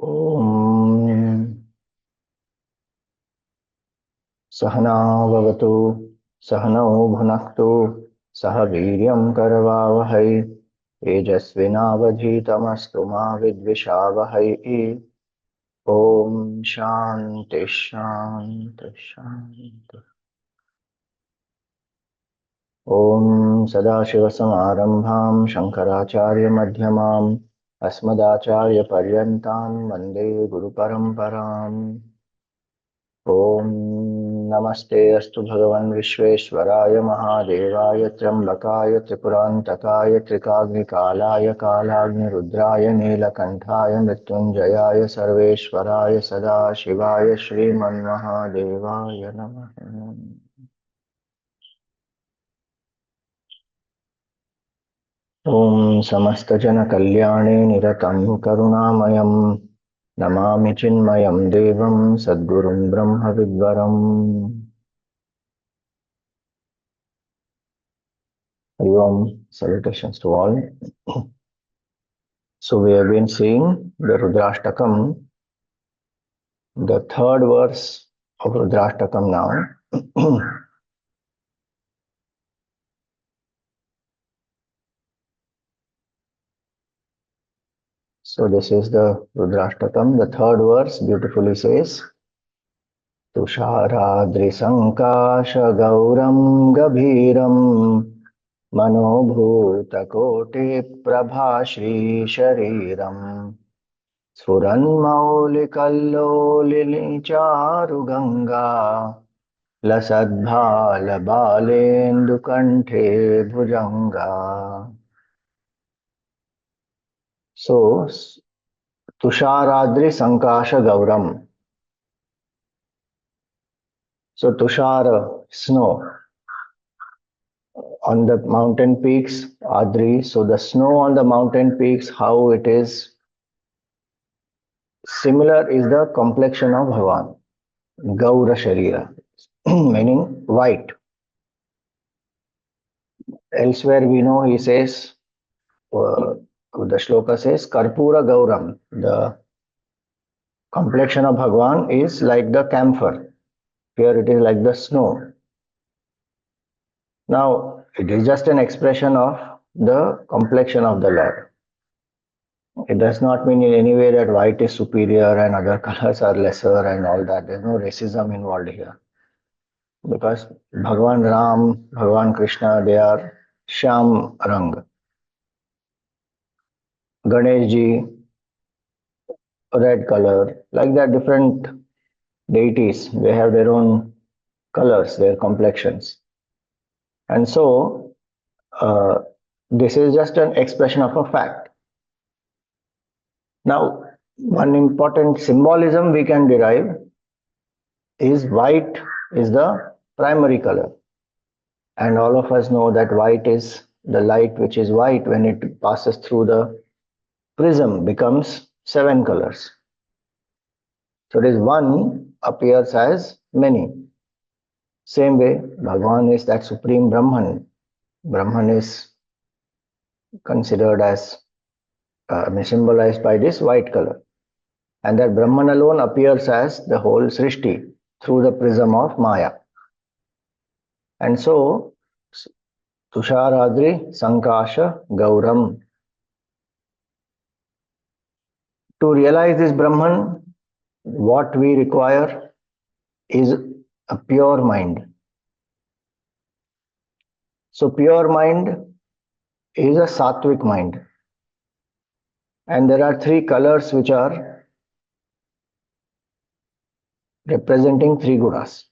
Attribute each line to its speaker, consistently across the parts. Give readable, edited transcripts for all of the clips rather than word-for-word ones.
Speaker 1: ॐ सहना भवतु सहनौ भुनक्तु सह वीर्यं करवावहै तेजस्विनावधीतमस्तु मा विद्विषावहै। ॐ शान्ति शान्ति शान्ति। ॐ सदाशिवसमारम्भां शङ्कराचार्यमध्यमाम् अस्मदाचार्यपर्यन्तां वन्दे गुरुपरम्पराम्। ॐ नमस्ते अस्तु भगवन् विश्वेश्वराय महादेवाय त्र्यम्बकाय त्रिपुरान्तकाय त्रिकाग्निकालाय कालाग्निरुद्राय नीलकण्ठाय मृत्युञ्जयाय सर्वेश्वराय सदाशिवाय श्रीमन्महादेवाय नमः। ॐ समस्तजनकल्याणे निरतं करुणामयं नमामि चिन्मयं देवं सद्गुरुं ब्रह्मविद्वरम्। Hari Om, salutations to all. So we have been seeing the Rudrashtakam, the third verse of Rudrashtakam now. So this is the Rudrashtakam, the third verse beautifully says, तुषाराद्रिसङ्काशगौरं गभीरं मनोभूतकोटिप्रभाश्रीशरीरम् स्फुरन्मौलिकल्लोलिनीचारुगङ्गा लसद्भालबालेन्दुकण्ठे भुजङ्गा. So, Tusharadri Sankasha Gauram. So, Tushara, snow on the mountain peaks, Adri. So, the snow on the mountain peaks, how it is similar is the complexion of Bhagavan, Gaura Sharira, meaning white. Elsewhere we know he says, the shloka says, Karpura Gauram. The complexion of Bhagavan is like the camphor. Here it is like the snow. Now, it is just an expression of the complexion of the Lord. It does not mean in any way that white is superior and other colors are lesser and all that. There is no racism involved here. Because Bhagavan Ram, Bhagavan Krishna, they are Shyam Rang. Ganesh ji, red color. Like that, different deities, they have their own colors, their complexions. And so, this is just an expression of a fact. Now, one important symbolism we can derive is white is the primary color. And all of us know that white is the light which is white when it passes through the prism becomes 7 colors. So this one appears as many. Same way, Bhagavan is that supreme Brahman. Brahman is considered as symbolized by this white color. And that Brahman alone appears as the whole Srishti through the prism of Maya. And so, Tusharadri Sankasha Gauram. To realize this Brahman, what we require is a pure mind. So, pure mind is a sattvic mind. And there are 3 colors which are representing 3 gunas.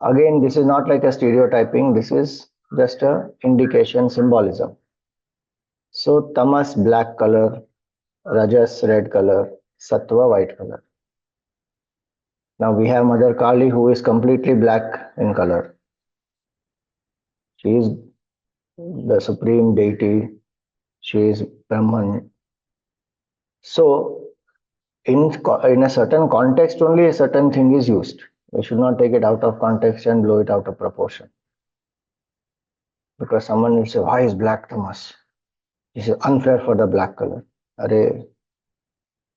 Speaker 1: Again, this is not like a stereotyping, this is just a indication, symbolism. So, tamas black color, rajas red color, sattva white color. Now we have Mother Kali who is completely black in color. She is the supreme deity. She is Brahman. So, in a certain context only a certain thing is used. We should not take it out of context and blow it out of proportion. Because someone will say, why is black tamas? This is unfair for the black color. Array,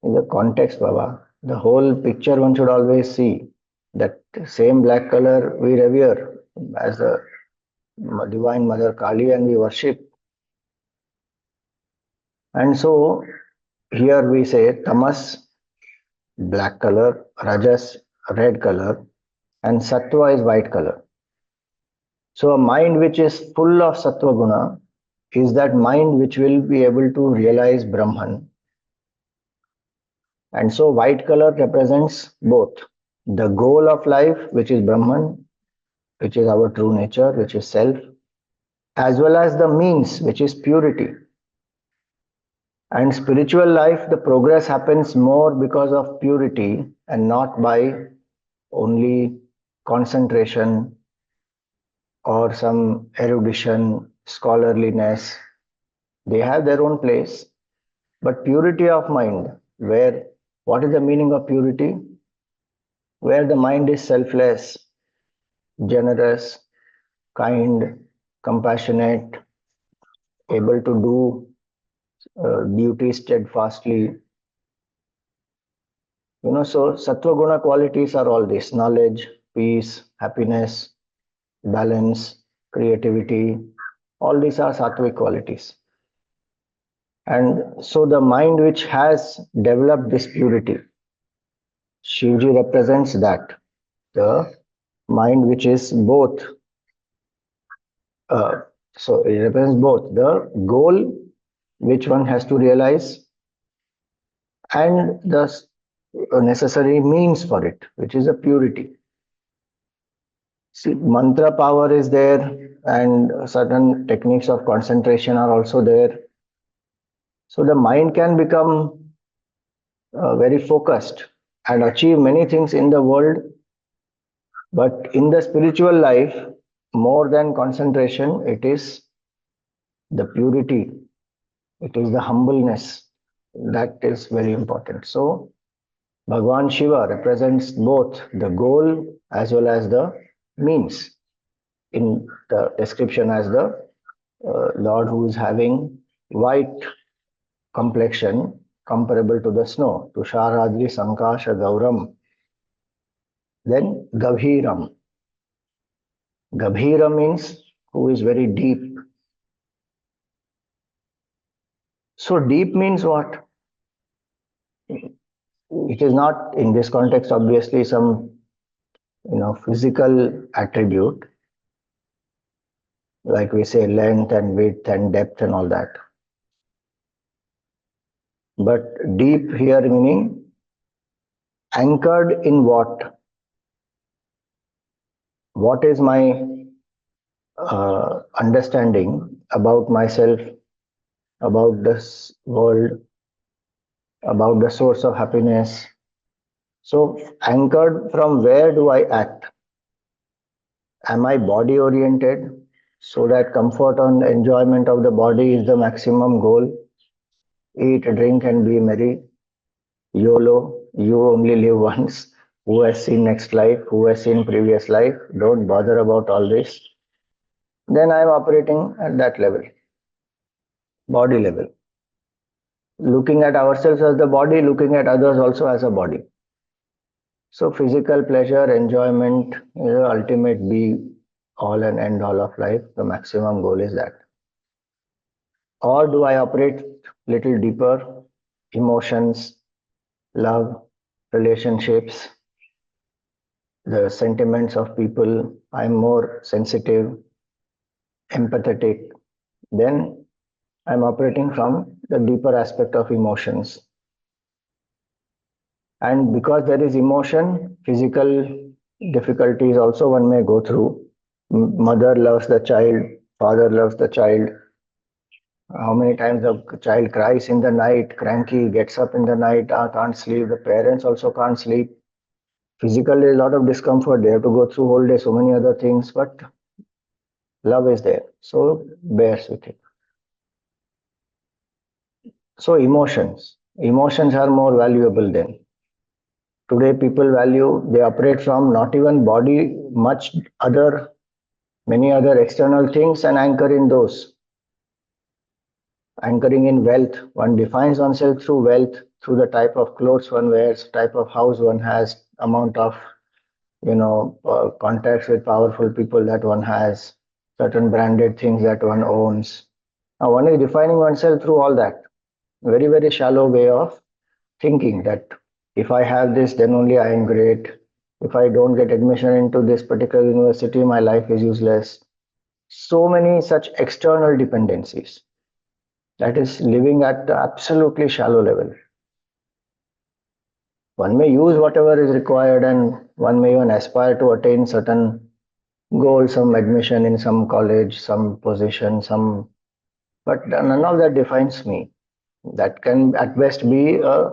Speaker 1: In the context, Baba, the whole picture one should always see. That same black color we revere as the divine Mother Kali and we worship. And so here we say tamas, black color, rajas, red color, and sattva is white color. So a mind which is full of sattva guna is that mind which will be able to realize Brahman. And so white color represents both the goal of life, which is Brahman, which is our true nature, which is self, as well as the means, which is purity. And spiritual life, the progress happens more because of purity and not by only concentration or some erudition, scholarliness. They have their own place, but purity of mind, where what is the meaning of purity? Where the mind is selfless, generous, kind, compassionate, able to do duty steadfastly. So sattva guna qualities are all this: knowledge, peace, happiness, balance, creativity. All these are sattvic qualities. And so the mind which has developed this purity, Shivji represents that. The mind which is both, uh, so it represents both the goal which one has to realize and the necessary means for it, which is a purity. See, mantra power is there, and certain techniques of concentration are also there. So the mind can become very focused and achieve many things in the world, but in the spiritual life, more than concentration, it is the purity, it is the humbleness that is very important. So Bhagawan Shiva represents both the goal as well as the means in the description as the Lord who is having white complexion comparable to the snow, Tusharadri Sankasha Gauram. Then Gabhiram. Gabhira means who is very deep. So deep means what? It is not in this context obviously some physical attribute, like we say length and width and depth and all that. But deep here meaning anchored in what? What is my understanding about myself, about this world, about the source of happiness? So anchored from where do I act? Am I body oriented so that comfort and enjoyment of the body is the maximum goal? Eat, drink, and be merry. YOLO, you only live once. Who has seen next life? Who has seen previous life? Don't bother about all this. Then I am operating at that level, body level. Looking at ourselves as the body, looking at others also as a body. So physical pleasure, enjoyment is the ultimate be all and end all of life. The maximum goal is that. Or do I operate little deeper? Emotions, love, relationships, the sentiments of people. I'm more sensitive, empathetic. Then I'm operating from the deeper aspect of emotions. And because there is emotion, physical difficulties also one may go through. Mother loves the child, father loves the child. How many times the child cries in the night, cranky, gets up in the night, can't sleep. The parents also can't sleep. Physically, a lot of discomfort. They have to go through whole day, so many other things, but love is there. So bears with it. So emotions are more valuable then. Today people value, they operate from not even body, many other external things and anchor in those. Anchoring in wealth, one defines oneself through wealth. through the type of clothes one wears, type of house one has, amount of contacts with powerful people that one has, certain branded things that one owns. Now one is defining oneself through all that. Very, very shallow way of thinking that if I have this, then only I am great. If I don't get admission into this particular university, my life is useless. So many such external dependencies. That is living at the absolutely shallow level. One may use whatever is required and one may even aspire to attain certain goals, some admission in some college, some position, but none of that defines me. That can at best be a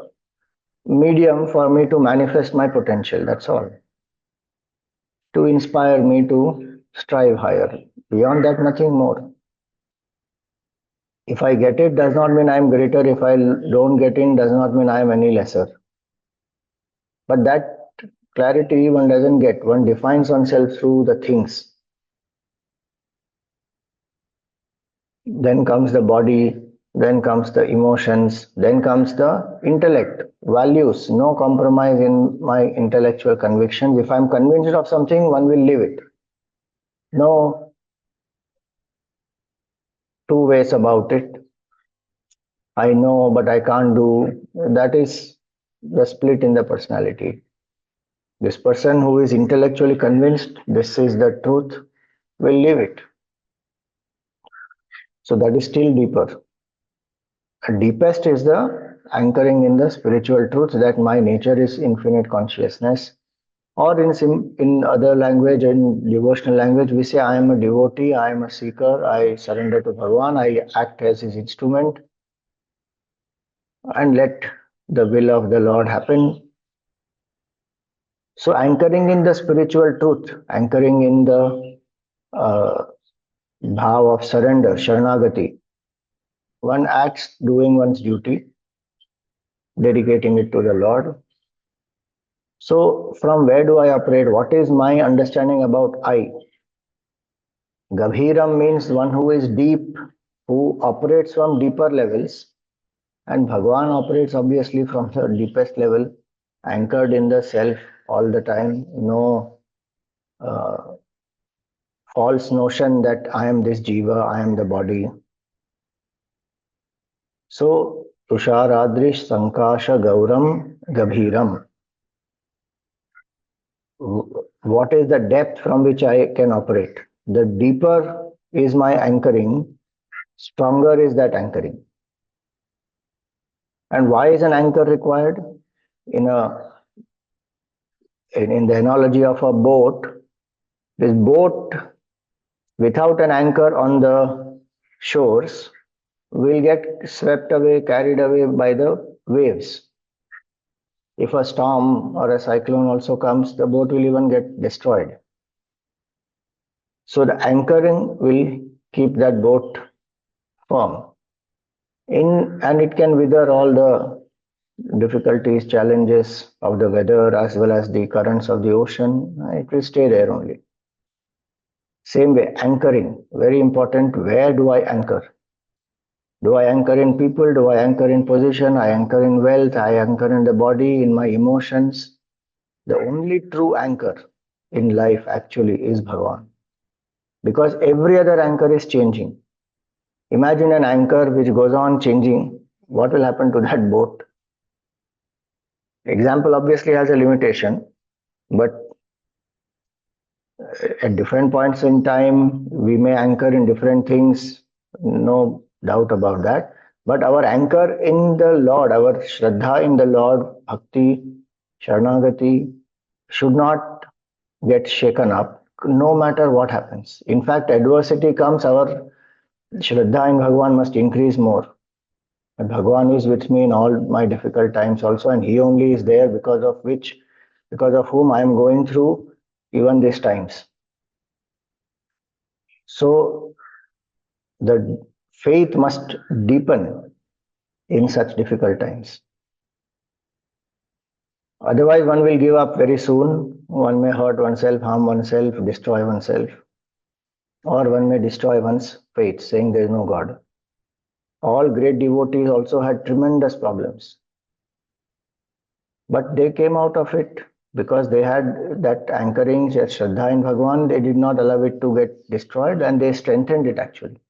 Speaker 1: medium for me to manifest my potential. That's all. To inspire me to strive higher. Beyond that, nothing more. If I get it, does not mean I'm greater. If I don't get in, does not mean I'm any lesser. But that clarity one doesn't get. One defines oneself through the things. Then comes the body, then comes the emotions, then comes the intellect, values. No compromise in my intellectual convictions. If I'm convinced of something, one will live it. No two ways about it. I know, but I can't do. That is the split in the personality. This person who is intellectually convinced this is the truth will live it. So that is still deeper. Deepest is the anchoring in the spiritual truth that my nature is infinite consciousness. Or in other language, in devotional language, we say I am a devotee, I am a seeker, I surrender to Bhagavan, I act as his instrument and let the will of the Lord happen. So anchoring in the spiritual truth, anchoring in the bhav of surrender, sharanagati, one acts doing one's duty, dedicating it to the Lord. So from where do I operate? What is my understanding about I? Gabhiram means one who is deep, who operates from deeper levels, and Bhagavan operates obviously from the deepest level, anchored in the self all the time. No false notion that I am this jiva, I am the body. So, Tusharadrish Sankasha Gauram Gabhiram. What is the depth from which I can operate? The deeper is my anchoring, stronger is that anchoring. And why is an anchor required? In the analogy of a boat, this boat without an anchor on the shores will get swept away, carried away by the waves. If a storm or a cyclone also comes, the boat will even get destroyed. So the anchoring will keep that boat firm. And it can weather all the difficulties, challenges of the weather as well as the currents of the ocean. It will stay there only. Same way, anchoring, very important. Where do I anchor? Do I anchor in people? Do I anchor in position? I anchor in wealth. I anchor in the body, in my emotions. The only true anchor in life actually is Bhagavan. Because every other anchor is changing. Imagine an anchor which goes on changing. What will happen to that boat? Example obviously has a limitation, but at different points in time, we may anchor in different things, no doubt about that. But our anchor in the Lord, our Shraddha in the Lord, Bhakti, Sharanagati, should not get shaken up no matter what happens. In fact, adversity comes, our Shraddha in Bhagavan must increase more. And Bhagavan is with me in all my difficult times also, and He only is there because of whom I am going through even these times. So the faith must deepen in such difficult times. Otherwise, one will give up very soon. One may hurt oneself, harm oneself, destroy oneself, or one may destroy one's faith, saying there is no God. All great devotees also had tremendous problems. But they came out of it because they had that anchoring, that Shraddha in Bhagavan. They did not allow it to get destroyed, and they strengthened it actually.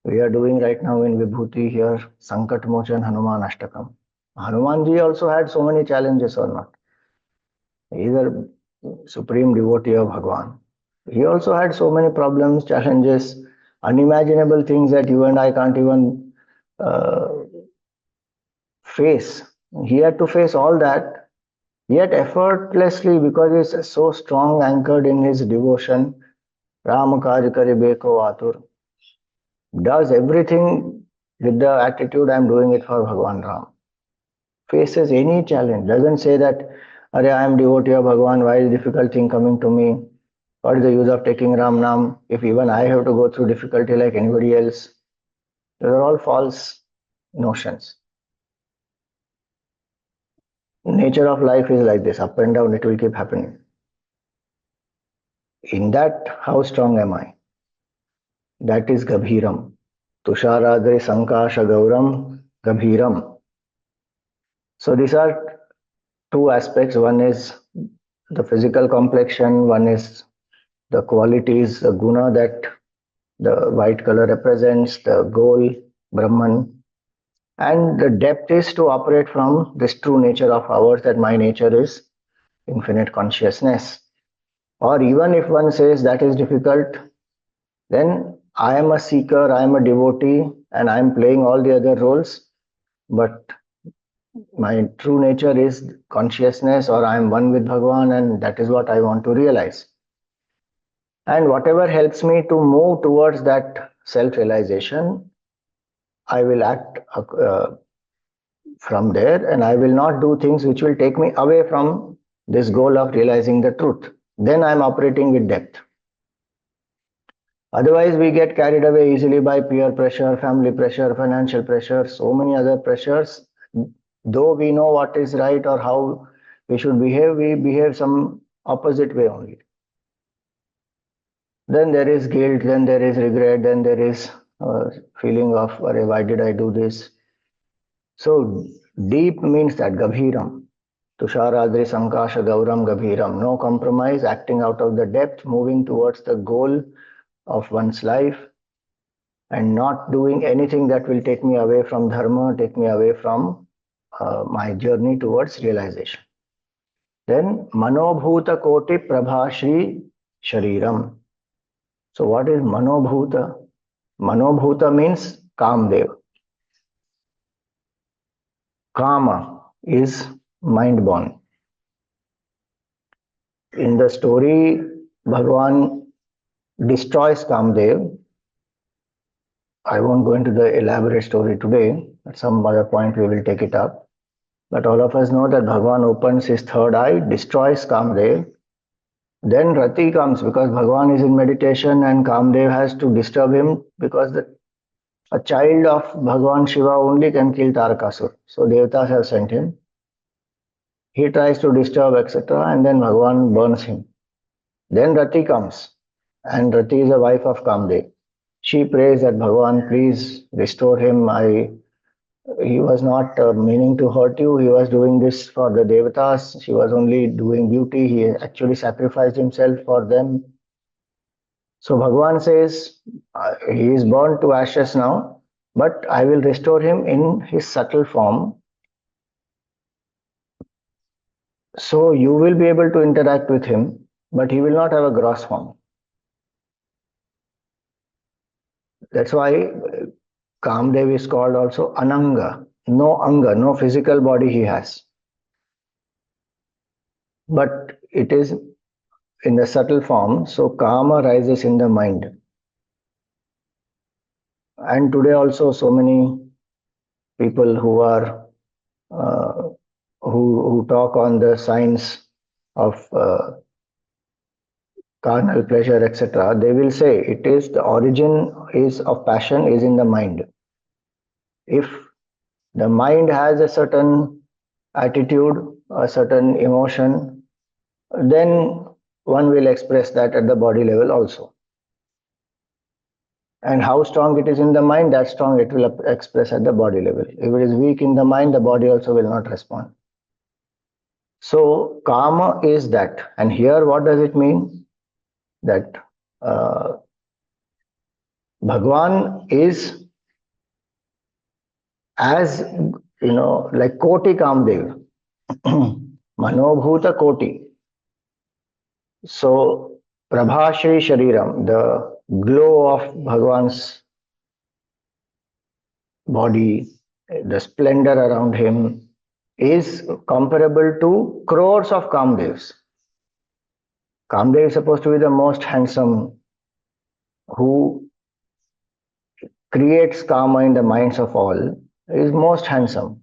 Speaker 1: We are doing right now in Vibhuti here, Sankat Mochan Hanuman Ashtakam. Hanumanji also had so many challenges or not. He is a supreme devotee of Bhagavan. He also had so many problems, challenges, unimaginable things that you and I can't even uh, face. He had to face all that, yet effortlessly, because he's so strong anchored in his devotion. Ram kaj karibe ko atur, does everything with the attitude I'm doing it for Bhagavan Ram. Faces any challenge, doesn't say that, Are I am devotee of Bhagavan, why is difficult thing coming to me? What is the use of taking Ram Nam if even I have to go through difficulty like anybody else? Those are all false notions. Nature of life is like this, up and down, it will keep happening. In that, how strong am I? That is Gabhiram. Tusharadri Sankasha Gauram Gabhiram. So these are two aspects. One is the physical complexion, one is the qualities, the guna that the white color represents, the goal, Brahman. And the depth is to operate from this true nature of ours, that my nature is infinite consciousness. Or even if one says that is difficult, then I am a seeker, I am a devotee, and I am playing all the other roles, but my true nature is consciousness, or I am one with Bhagavan, and that is what I want to realize. And whatever helps me to move towards that self-realization, I will act from there, and I will not do things which will take me away from this goal of realizing the truth. Then I am operating with depth. Otherwise, we get carried away easily by peer pressure, family pressure, financial pressure, so many other pressures. Though we know what is right or how we should behave, we behave some opposite way only. Then there is guilt, then there is regret, then there is feeling of, why did I do this? So deep means that Gabhiram. Tusharadri Sankasha Gauram Gabhiram. No compromise, acting out of the depth, moving towards the goal of one's life, and not doing anything that will take me away from dharma, take me away from my journey towards realization. Then Manobhuta Koti Prabhashri Shariram. So what is Manobhuta? Manobhuta means Kamdev. Kama is mind born. In the story, Bhagavan destroys Kamdev. I won't go into the elaborate story today. At some other point we will take it up. But all of us know that Bhagavan opens his third eye, destroys Kamdev. Then Rati comes because Bhagavan is in meditation and Kamdev has to disturb him because a child of Bhagavan Shiva only can kill Tarakasur. So Devatas have sent him. He tries to disturb, etc. And then Bhagavan burns him. Then Rati comes. And Rati is the wife of Kamdev. She prays that Bhagavan, please restore him. He was not meaning to hurt you. He was doing this for the Devatas. She was only doing duty. He actually sacrificed himself for them. So Bhagavan says, he is burned to ashes now, but I will restore him in his subtle form. So you will be able to interact with him, but he will not have a gross form. That's why Kamdev is called also Ananga. No anga, no physical body he has. But it is in the subtle form, so Kama rises in the mind. And today also so many people who are who talk on the science of carnal pleasure, etc., they will say it is the origin is of passion is in the mind. If the mind has a certain attitude, a certain emotion, then one will express that at the body level also. And how strong it is in the mind, that strong it will express at the body level. If it is weak in the mind, the body also will not respond. So kama is that. And here what does it mean? That uh, Bhagwan is as, like Koti Kamdev, Manobhuta Koti. So Prabhashri Shariram, the glow of Bhagwan's body, the splendor around him is comparable to crores of Kamdevs. Kamdev is supposed to be the most handsome, who creates karma in the minds of all, is most handsome.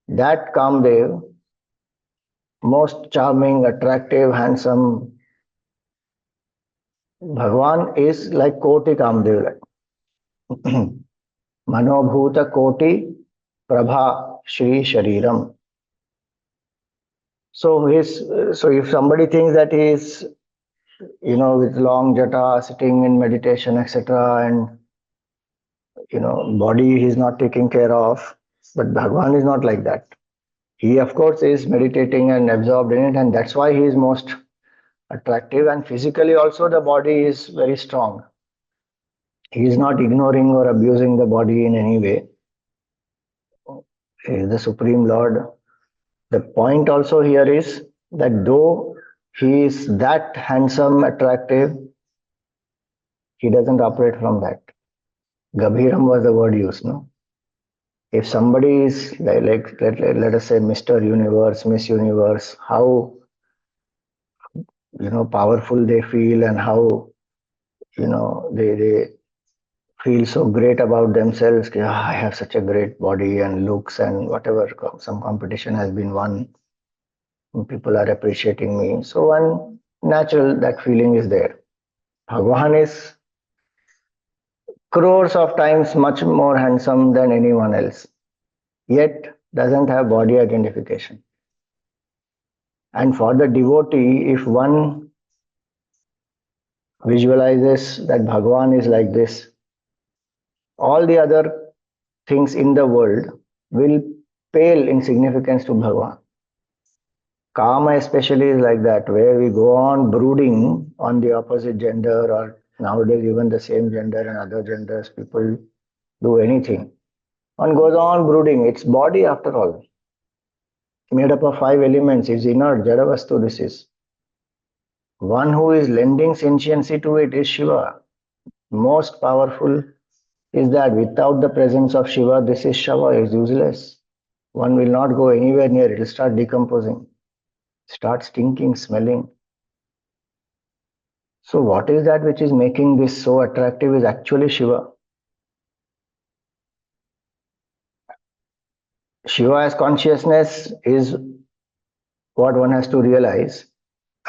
Speaker 1: That Kamdev, most charming, attractive, handsome, Bhagwan is like Koti Kamdev. Manobhuta Koti Prabha Shri Shariram. So if somebody thinks that he is, with long jata, sitting in meditation, etc., and body he is not taking care of, but Bhagwan is not like that. He, of course, is meditating and absorbed in it, and that's why he is most attractive. And physically, also, the body is very strong. He is not ignoring or abusing the body in any way. He is the Supreme Lord. The point also here is that though he is that handsome, attractive, he doesn't operate from that. Gabhiram was the word used, no? If somebody is let us say Mr. Universe, Miss Universe, how powerful they feel, and how they feel so great about themselves. I have such a great body and looks and whatever. Some competition has been won. People are appreciating me. So one natural that feeling is there. Bhagwan is crores of times much more handsome than anyone else, yet doesn't have body identification. And for the devotee, if one visualizes that Bhagwan is like this, all the other things in the world will pale in significance to Bhagwan. Kama especially is like that, where we go on brooding on the opposite gender, or nowadays even the same gender and other genders, people do anything. One goes on brooding. It's body after all. Made up of 5 elements, is inert, Jadavastu this is. One who is lending sentiency to it is Shiva. Most powerful is that without the presence of Shiva, this is Shava, is useless. One will not go anywhere near it, will start decomposing, start stinking, smelling. So what is that which is making this so attractive is actually Shiva. Shiva as consciousness is what one has to realize,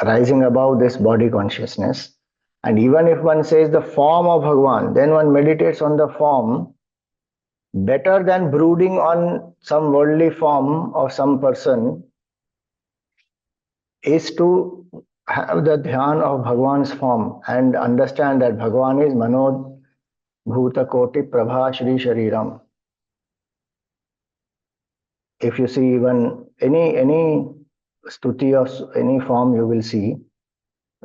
Speaker 1: rising above this body consciousness. And even if one says the form of Bhagwan, then one meditates on the form better than brooding on some worldly form of some person, is to have the dhyan of Bhagwan's form and understand that Bhagwan is Mano Bhuta Koti Prabha Shri Shariram. If you see even any stuti of any form, you will see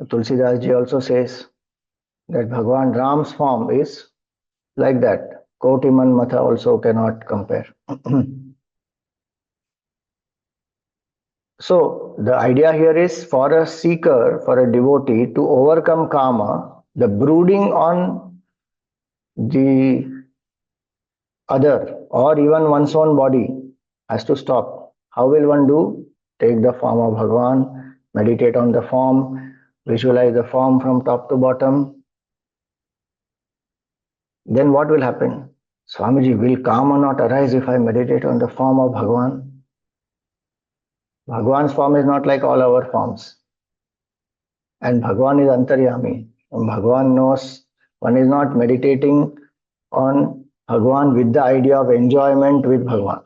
Speaker 1: Tulsidas ji also says that Bhagwan Ram's form is like that. Koti Man Matha also cannot compare. So the idea here is for a seeker, for a devotee to overcome kama, the brooding on the other or even one's own body has to stop. How will one do? Take the form of Bhagwan, meditate on the form, visualize the form from top to bottom. Then what will happen? Swamiji, will karma not arise if I meditate on the form of Bhagwan? Bhagwan's form is not like all our forms. And Bhagwan is Antaryami. And Bhagwan knows. One is not meditating on Bhagwan with the idea of enjoyment with Bhagwan.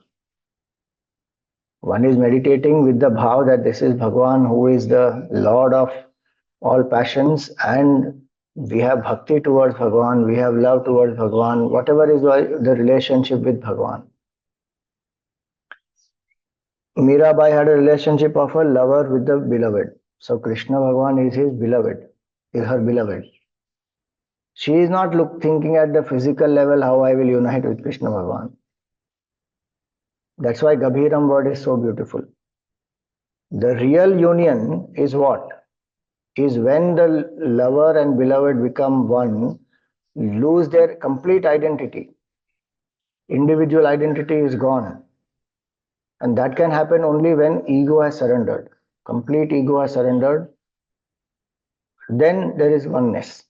Speaker 1: One is meditating with the bhav that this is Bhagwan who is the Lord of all passions, and we have bhakti towards Bhagwan, we have love towards Bhagwan, whatever is the relationship with Bhagwan. Mirabai had a relationship of a lover with the beloved. So Krishna Bhagavan is his beloved, is her beloved. She is not thinking at the physical level how I will unite with Krishna Bhagavan. That's why Gabhiram word is so beautiful. The real union is what? Is when the lover and beloved become one, lose their complete identity. Individual identity is gone. And that can happen only when ego has surrendered. Complete ego has surrendered. Then there is oneness.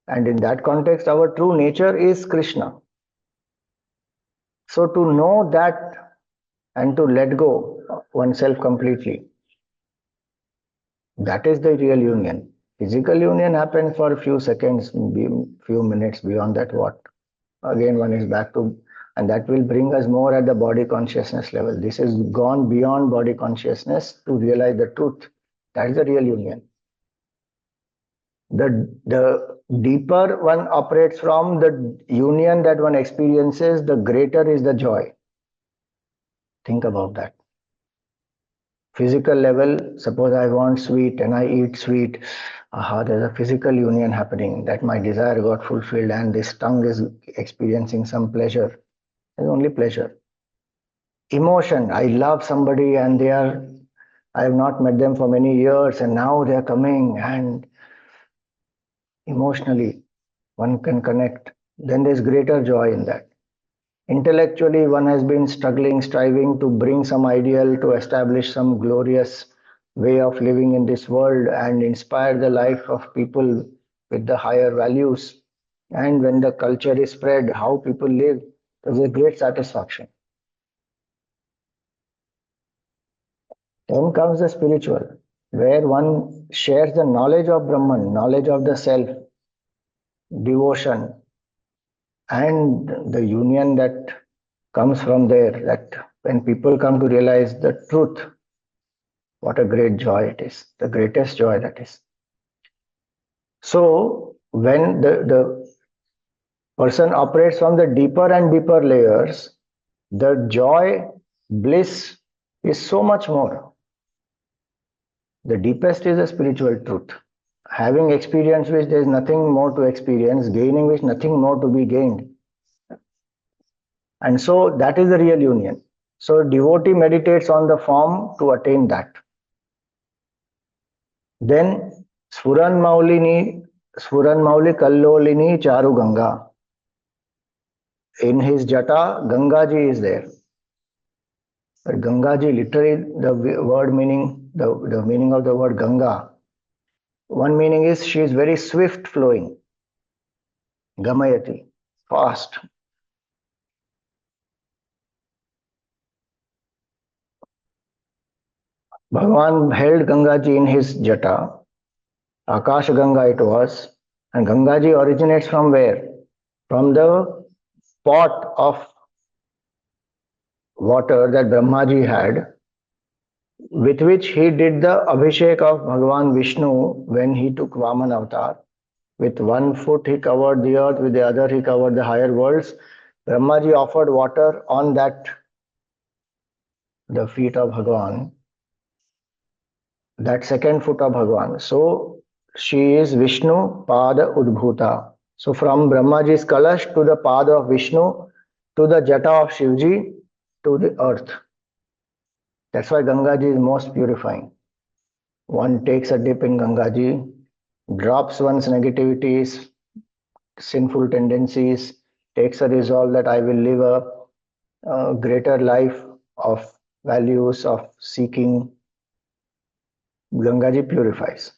Speaker 1: And in that context, our true nature is Krishna. So to know that and to let go oneself completely, that is the real union. Physical union happens for a few seconds, few minutes. Beyond that, what? Again, one is back to, and that will bring us more at the body consciousness level. This has gone beyond body consciousness to realize the truth. That is the real union. The deeper one operates from, the union that one experiences, the greater is the joy. Think about that. Physical level, suppose I want sweet and I eat sweet. Aha, there's a physical union happening that my desire got fulfilled and this tongue is experiencing some pleasure. There's only pleasure. Emotion, I love somebody and I have not met them for many years and now they are coming and emotionally one can connect. Then there's greater joy in that. Intellectually, one has been struggling, striving to bring some ideal, to establish some glorious way of living in this world and inspire the life of people with the higher values. And when the culture is spread, how people live, there's a great satisfaction. Then comes the spiritual, where one shares the knowledge of Brahman, knowledge of the self, devotion, and the union that comes from there, that when people come to realize the truth, what a great joy it is, the greatest joy that is. So when the person operates from the deeper and deeper layers, the joy, bliss is so much more. The deepest is the spiritual truth. Having experience which there is nothing more to experience, gaining which nothing more to be gained. And so that is the real union. So devotee meditates on the form to attain that. Then Sfuran Mauli Kallolini Charu Ganga. In his jata, Gangaji is there. But Gangaji, literally the word meaning, the meaning of the word Ganga, one meaning is she is very swift flowing. Gamayati, fast. Bhagavan held Gangaji in his jata. Akash Ganga it was. And Gangaji originates from where? From the pot of water that Brahmaji had, with which he did the Abhishek of Bhagavan Vishnu when he took Vaman avatar. With one foot he covered the earth, with the other he covered the higher worlds. Brahmaji offered water on that, the feet of Bhagavan, that second foot of Bhagavan. So she is Vishnu Pada Udbhuta. So from Brahmaji's Kalash to the Pada of Vishnu to the Jata of Shivji to the earth. That's why Gangaji is most purifying. One takes a dip in Gangaji, drops one's negativities, sinful tendencies, takes a resolve that I will live a greater life of values, of seeking. Gangaji purifies.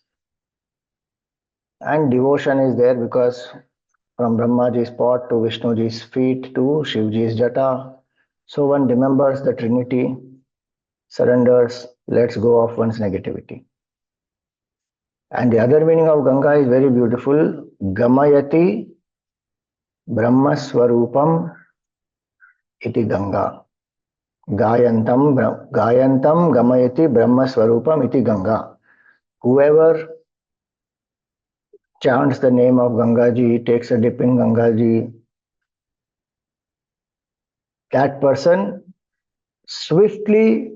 Speaker 1: And devotion is there because from Brahmaji's pot to Vishnuji's feet to Shivji's jata. So one remembers the Trinity, surrenders, lets go of one's negativity. And the other meaning of Ganga is very beautiful. Gamayati Brahma Swarupam iti Ganga. Gayantam Gamayati Brahma Swarupam iti Ganga. Whoever chants the name of Gangaji, takes a dip in Gangaji, that person swiftly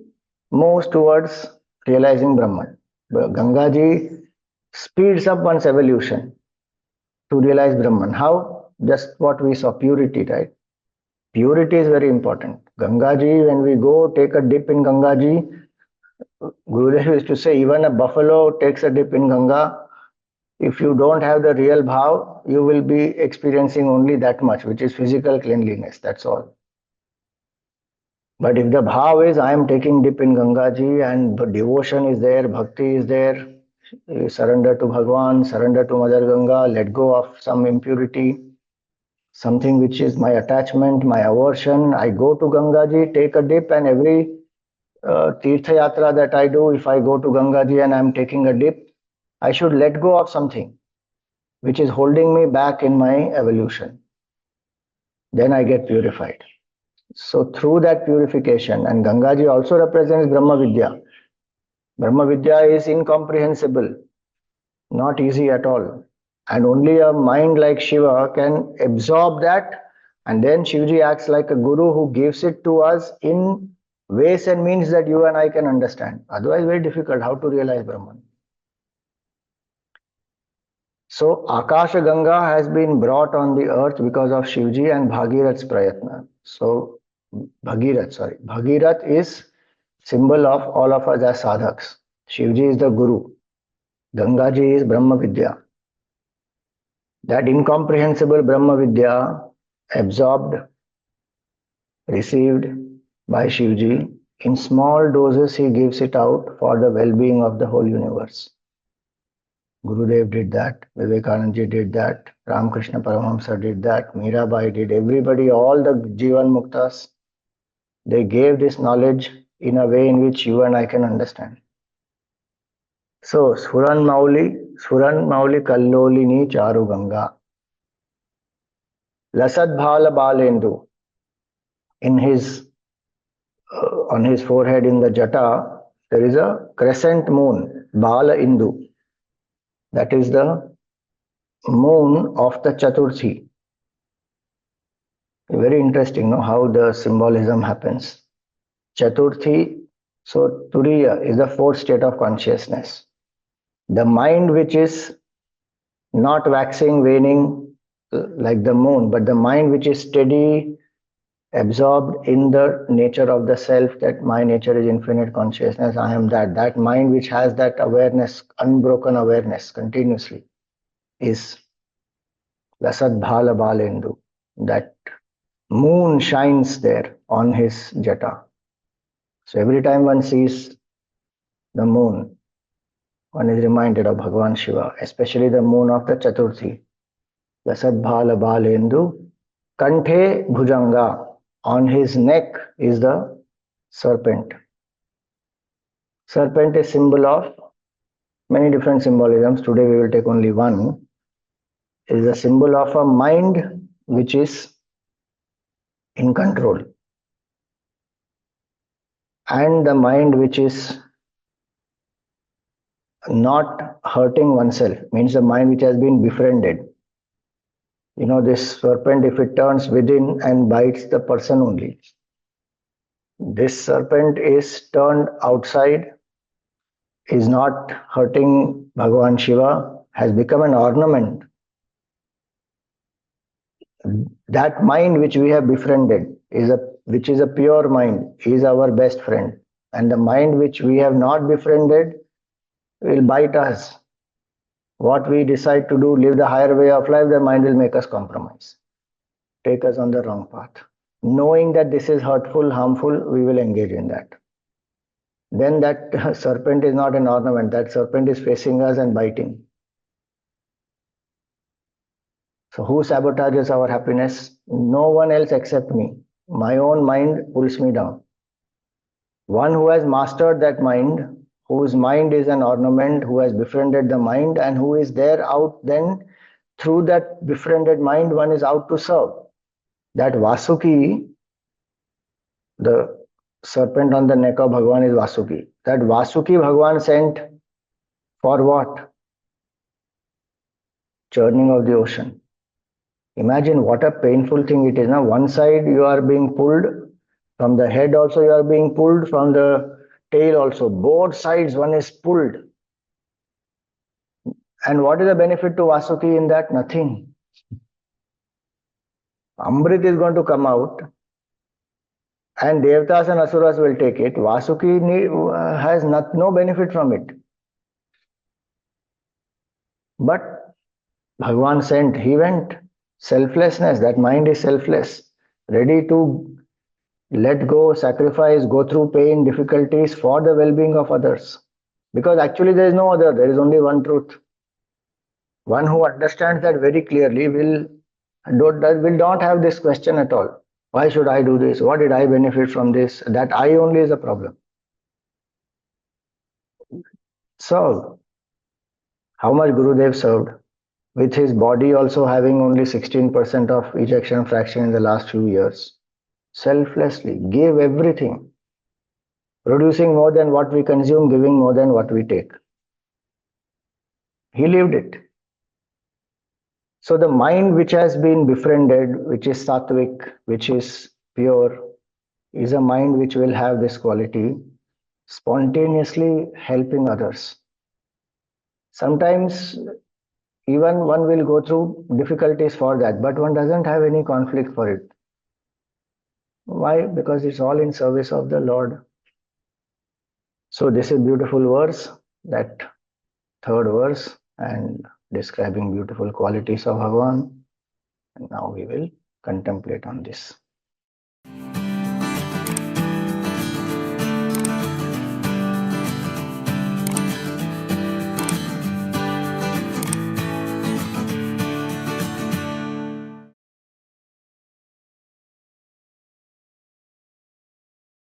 Speaker 1: moves towards realizing Brahman. Gangaji speeds up one's evolution to realize Brahman. How? Just what we saw, purity, right? Purity is very important. Gangaji, when we go take a dip in Gangaji, Gurudev used to say, even a buffalo takes a dip in Ganga. If you don't have the real bhav, you will be experiencing only that much, which is physical cleanliness. That's all. But if the bhav is, I am taking dip in Gangaji and the devotion is there, bhakti is there, you surrender to Bhagwan, surrender to Mother Ganga, let go of some impurity, something which is my attachment, my aversion. I go to Gangaji, take a dip, and every Tirtha Yatra that I do, if I go to Gangaji and I'm taking a dip, I should let go of something which is holding me back in my evolution. Then I get purified. So through that purification, and Gangaji also represents Brahma Vidya. Brahma Vidya is incomprehensible, not easy at all. And only a mind like Shiva can absorb that. And then Shivji acts like a guru who gives it to us in ways and means that you and I can understand. Otherwise, very difficult how to realize Brahman. So Akasha Ganga has been brought on the earth because of Shivji and Bhagirath's prayatna. So Bhagirath is symbol of all of us as sadhaks. Shivji is the Guru. Gangaji is Brahma Vidya. That incomprehensible Brahma Vidya absorbed, received by Shivji, in small doses he gives it out for the well-being of the whole universe. Gurudev did that, Vivekananda did that, Ramakrishna Paramahamsa did that, Mirabai did, everybody, all the Jivan Muktas, they gave this knowledge in a way in which you and I can understand. So, Suran Mauli Kallolini Charu Ganga. Lasad Bhala Balendu. In his, on his forehead in the jata, there is a crescent moon, Bala Indu. That is the moon of the Chaturthi. Very interesting, no, how the symbolism happens. Chaturthi, so Turiya is the fourth state of consciousness. The mind which is not waxing, waning like the moon, but the mind which is steady, absorbed in the nature of the self, that my nature is infinite consciousness, I am that. That mind which has that awareness, unbroken awareness continuously, is Lasad Bhala Balendu. That moon shines there on his jata. So every time one sees the moon, one is reminded of Bhagawan Shiva, especially the moon of the Chaturthi. Lasad Bhala Balendu, Kanthe Bhujanga. On his neck is the serpent. Serpent is symbol of many different symbolisms. Today we will take only one. It is a symbol of a mind which is in control, and the mind which is not hurting oneself, means the mind which has been befriended. You know, this serpent, if it turns within and bites the person only, this serpent is turned outside, is not hurting Bhagawan Shiva, has become an ornament. That mind which we have befriended which is a pure mind, is our best friend. And the mind which we have not befriended will bite us. What we decide to do, live the higher way of life, the mind will make us compromise, take us on the wrong path. Knowing that this is hurtful, harmful, we will engage in that. Then that serpent is not an ornament, that serpent is facing us and biting. So who sabotages our happiness? No one else except me. My own mind pulls me down. One who has mastered that mind, whose mind is an ornament, who has befriended the mind, and who is there out, then through that befriended mind, one is out to serve. That Vasuki, the serpent on the neck of Bhagavan is Vasuki. That Vasuki Bhagavan sent for what? Churning of the ocean. Imagine what a painful thing it is. Now, one side you are being pulled From the head also you are being pulled, from the tail also. Both sides one is pulled. And what is the benefit to Vasuki in that? Nothing. Amrit is going to come out and Devtas and Asuras will take it. Vasuki has no benefit from it. But Bhagavan sent, he went. Selflessness, that mind is selfless, ready to let go, sacrifice, go through pain, difficulties for the well-being of others. Because actually there is no other, there is only one truth. One who understands that very clearly will not have this question at all. Why should I do this? What did I benefit from this? That I only is a problem. So, how much Gurudev served, with his body also having only 16% of ejection fraction in the last few years. Selflessly, gave everything, producing more than what we consume, giving more than what we take. He lived it. So the mind which has been befriended, which is sattvic, which is pure, is a mind which will have this quality, spontaneously helping others. Sometimes even one will go through difficulties for that, but one doesn't have any conflict for it. Why? Because it's all in service of the Lord. So this is beautiful verse, that third verse, and describing beautiful qualities of Bhagavan. And now we will contemplate on this.